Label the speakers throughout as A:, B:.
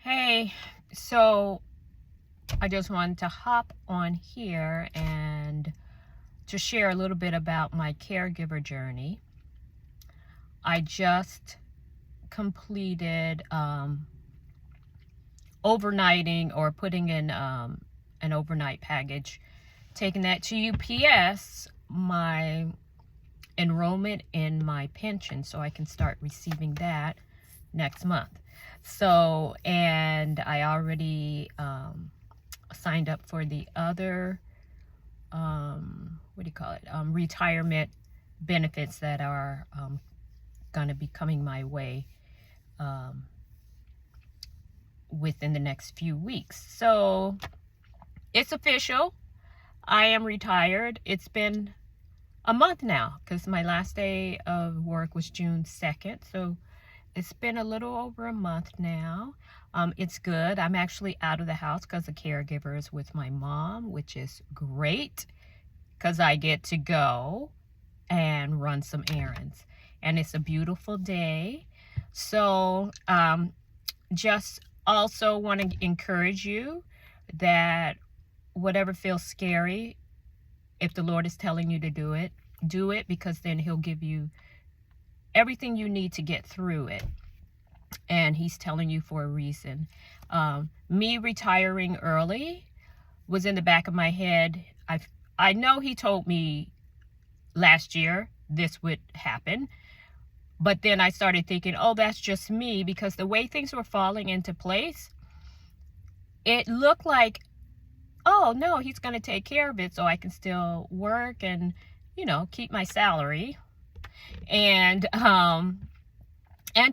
A: Hey, so I just wanted to hop on here and to share a little bit about my caregiver journey. I just completed overnighting or putting in an overnight package, taking that to UPS, my enrollment in my pension, so I can start receiving that next month. So, and I already signed up for the other retirement benefits that are going to be coming my way within the next few weeks. So it's official. I am retired. It's been a month now because my last day of work was June 2nd. So it's been a little over a month now. It's good. I'm actually out of the house because the caregiver is with my mom, which is great because I get to go and run some errands. And it's a beautiful day. So just also want to encourage you that whatever feels scary, if the Lord is telling you to do it, because then He'll give you everything you need to get through it. And He's telling you for a reason. Me retiring early was in the back of my head. I know He told me last year this would happen. But then I started thinking, oh, that's just me, because the way things were falling into place, it looked like, oh, no, He's going to take care of it so I can still work and, keep my salary and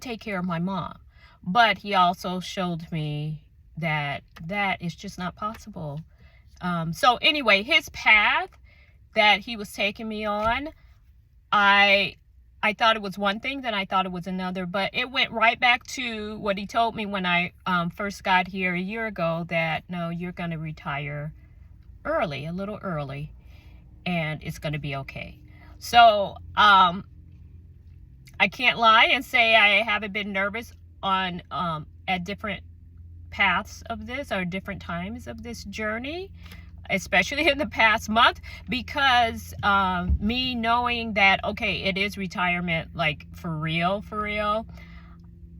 A: take care of my mom. But He also showed me that is just not possible. So anyway, His path that He was taking me on, I thought it was one thing, then I thought it was another, but it went right back to what He told me when I first got here a year ago, that no, you're going to retire early, a little early, and it's going to be okay. So I can't lie and say I haven't been nervous on at different paths of this or different times of this journey, especially in the past month, because me knowing that, okay, it is retirement, like for real,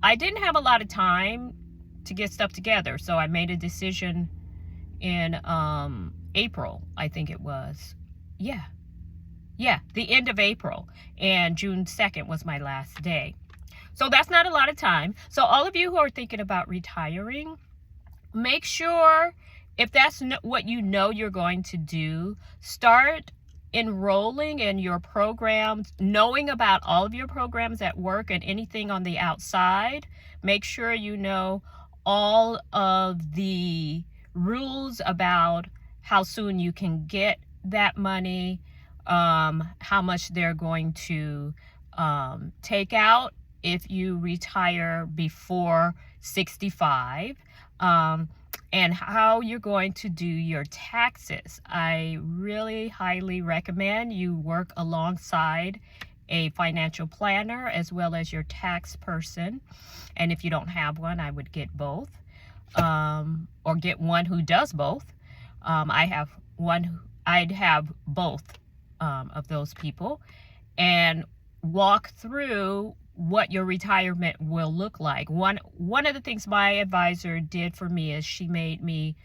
A: I didn't have a lot of time to get stuff together. So I made a decision in April, I think it was. Yeah, the end of April, and June 2nd was my last day. So that's not a lot of time. So all of you who are thinking about retiring, make sure, if that's what you know you're going to do, start enrolling in your programs, knowing about all of your programs at work and anything on the outside. Make sure you know all of the rules about how soon you can get that money, how much they're going to take out if you retire before 65, and how you're going to do your taxes. I really highly recommend you work alongside a financial planner as well as your tax person. And if you don't have one, I would get both, or get one who does both. I'd have both of those people, and walk through what your retirement will look like. One of the things my advisor did for me is she made me,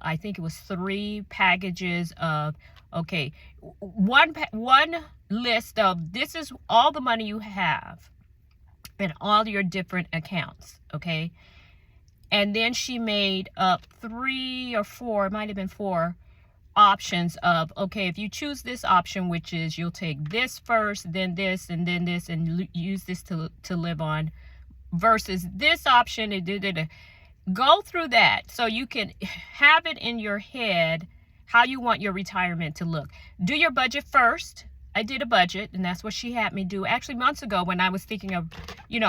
A: I think it was 3 packages of, okay, one list of, this is all the money you have in all your different accounts, okay? And then she made up 3 or 4, it might have been 4 options of, okay, if you choose this option, which is you'll take this first, then this, and then this, and use this to live on, versus this option, and go through that so you can have it in your head how you want your retirement to look. Do your budget first. I did a budget, and that's what she had me do actually months ago when I was thinking of,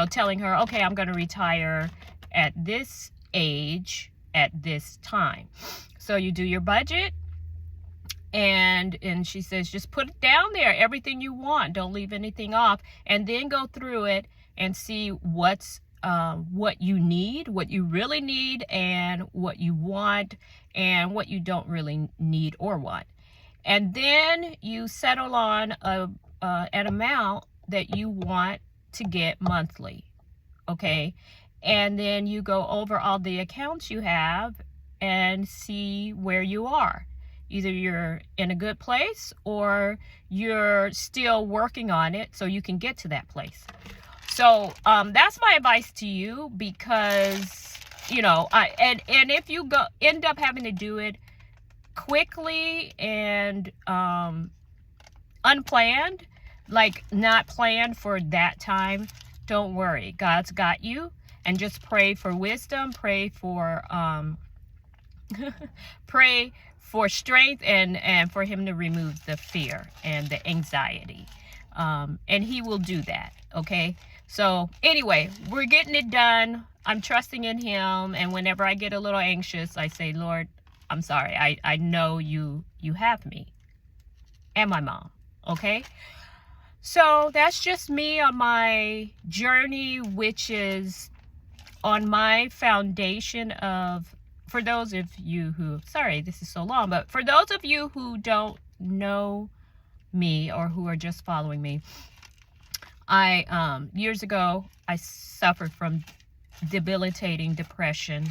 A: telling her, okay, I'm going to retire at this age at this time. So you do your budget, and she says, just put it down there, everything you want, don't leave anything off, and then go through it and see what's what you need, what you really need, and what you want, and what you don't really need or want. And then you settle on an amount that you want to get monthly, okay? And then you go over all the accounts you have and see where you are. Either you're in a good place or you're still working on it so you can get to that place. So that's my advice to you, because and if you end up having to do it quickly and unplanned, like not planned for that time, don't worry, God's got you. And just pray for wisdom, pray for pray for strength, and for him to remove the fear and the anxiety, and he will do that. Okay, so anyway, we're getting it done. I'm trusting in him, and whenever I get a little anxious, I say, Lord, I'm sorry. I know you have me and my mom. Okay, so that's just me on my journey, which is on my foundation of, for those of you who, sorry, this is so long, but for those of you who don't know me or who are just following me, I years ago, I suffered from debilitating depression,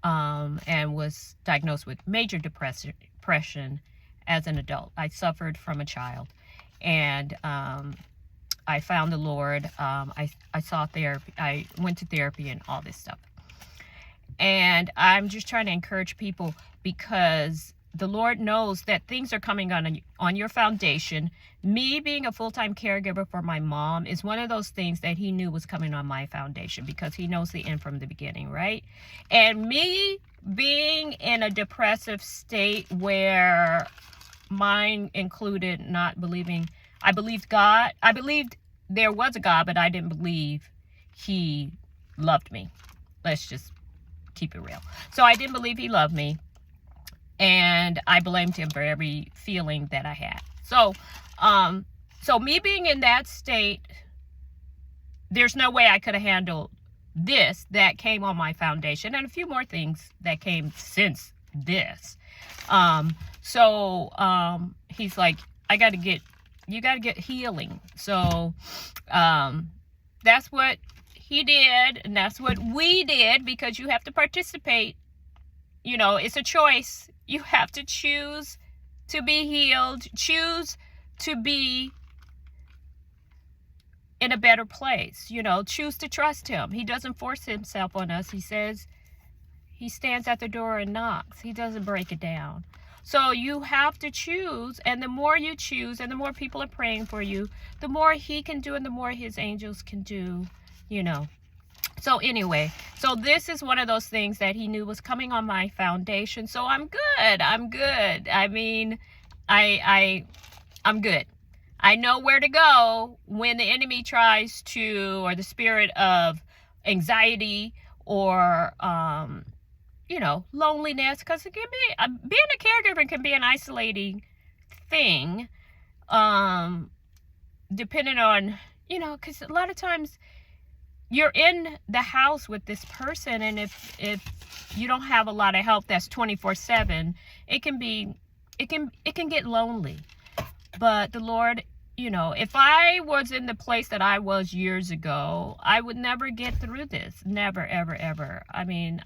A: and was diagnosed with major depression as an adult. I suffered from a child, and I found the Lord. I saw therapy. I went to therapy and all this stuff. And I'm just trying to encourage people, because the Lord knows that things are coming on your foundation. Me being a full-time caregiver for my mom is one of those things that he knew was coming on my foundation, because he knows the end from the beginning, right? And me being in a depressive state where mine included not believing, I believed God. I believed there was a God, but I didn't believe he loved me. Let's just keep it real. So I didn't believe he loved me, and I blamed him for every feeling that I had. So me being in that state, there's no way I could have handled this that came on my foundation, and a few more things that came since this. He's like, you got to get healing. So that's what he did, and that's what we did, because you have to participate. It's a choice. You have to choose to be healed, choose to be in a better place, choose to trust him. He doesn't force himself on us. He says he stands at the door and knocks. He doesn't break it down. So you have to choose, and the more you choose, and the more people are praying for you, the more he can do, and the more his angels can do, So anyway, so this is one of those things that he knew was coming on my foundation. So I'm good. I mean, I'm good. I know where to go when the enemy tries to, or the spirit of anxiety or, loneliness, because it can be, being a caregiver can be an isolating thing, depending on, because a lot of times you're in the house with this person, and if you don't have a lot of help that's 24/7, it can get lonely. But the Lord, if I was in the place that I was years ago, I would never get through this. Never, ever, ever. I mean,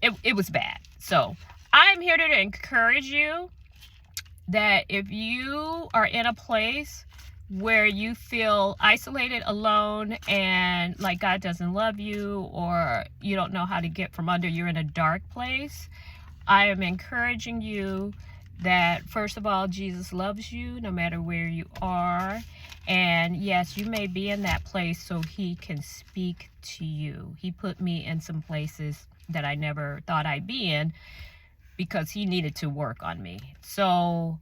A: it was bad. So I'm here to encourage you that if you are in a place where you feel isolated, alone, and like God doesn't love you, or you don't know how to get from under, you're in a dark place, I am encouraging you that, first of all, Jesus loves you no matter where you are. And yes, you may be in that place so he can speak to you. He put me in some places that I never thought I'd be in, because he needed to work on me. So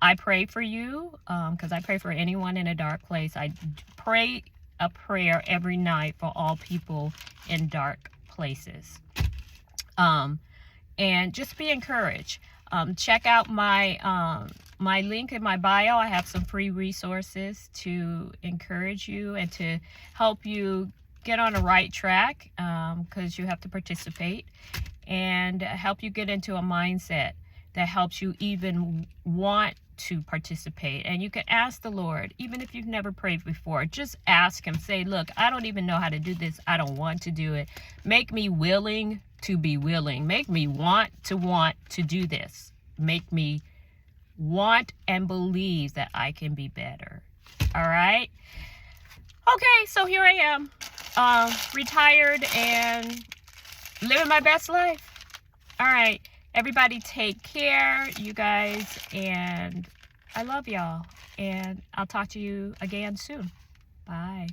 A: I pray for you, because I pray for anyone in a dark place. I pray a prayer every night for all people in dark places. And just be encouraged. Check out my my link in my bio, I have some free resources to encourage you and to help you get on the right track, because you have to participate, and help you get into a mindset that helps you even want to participate. And you can ask the Lord, even if you've never prayed before, just ask him. Say, look, I don't even know how to do this. I don't want to do it. Make me willing to be willing. Make me want to do this. Make me want and believe that I can be better. All right. Okay, so here I am, retired and living my best life. All right, everybody take care, you guys, and I love y'all, and I'll talk to you again soon. Bye.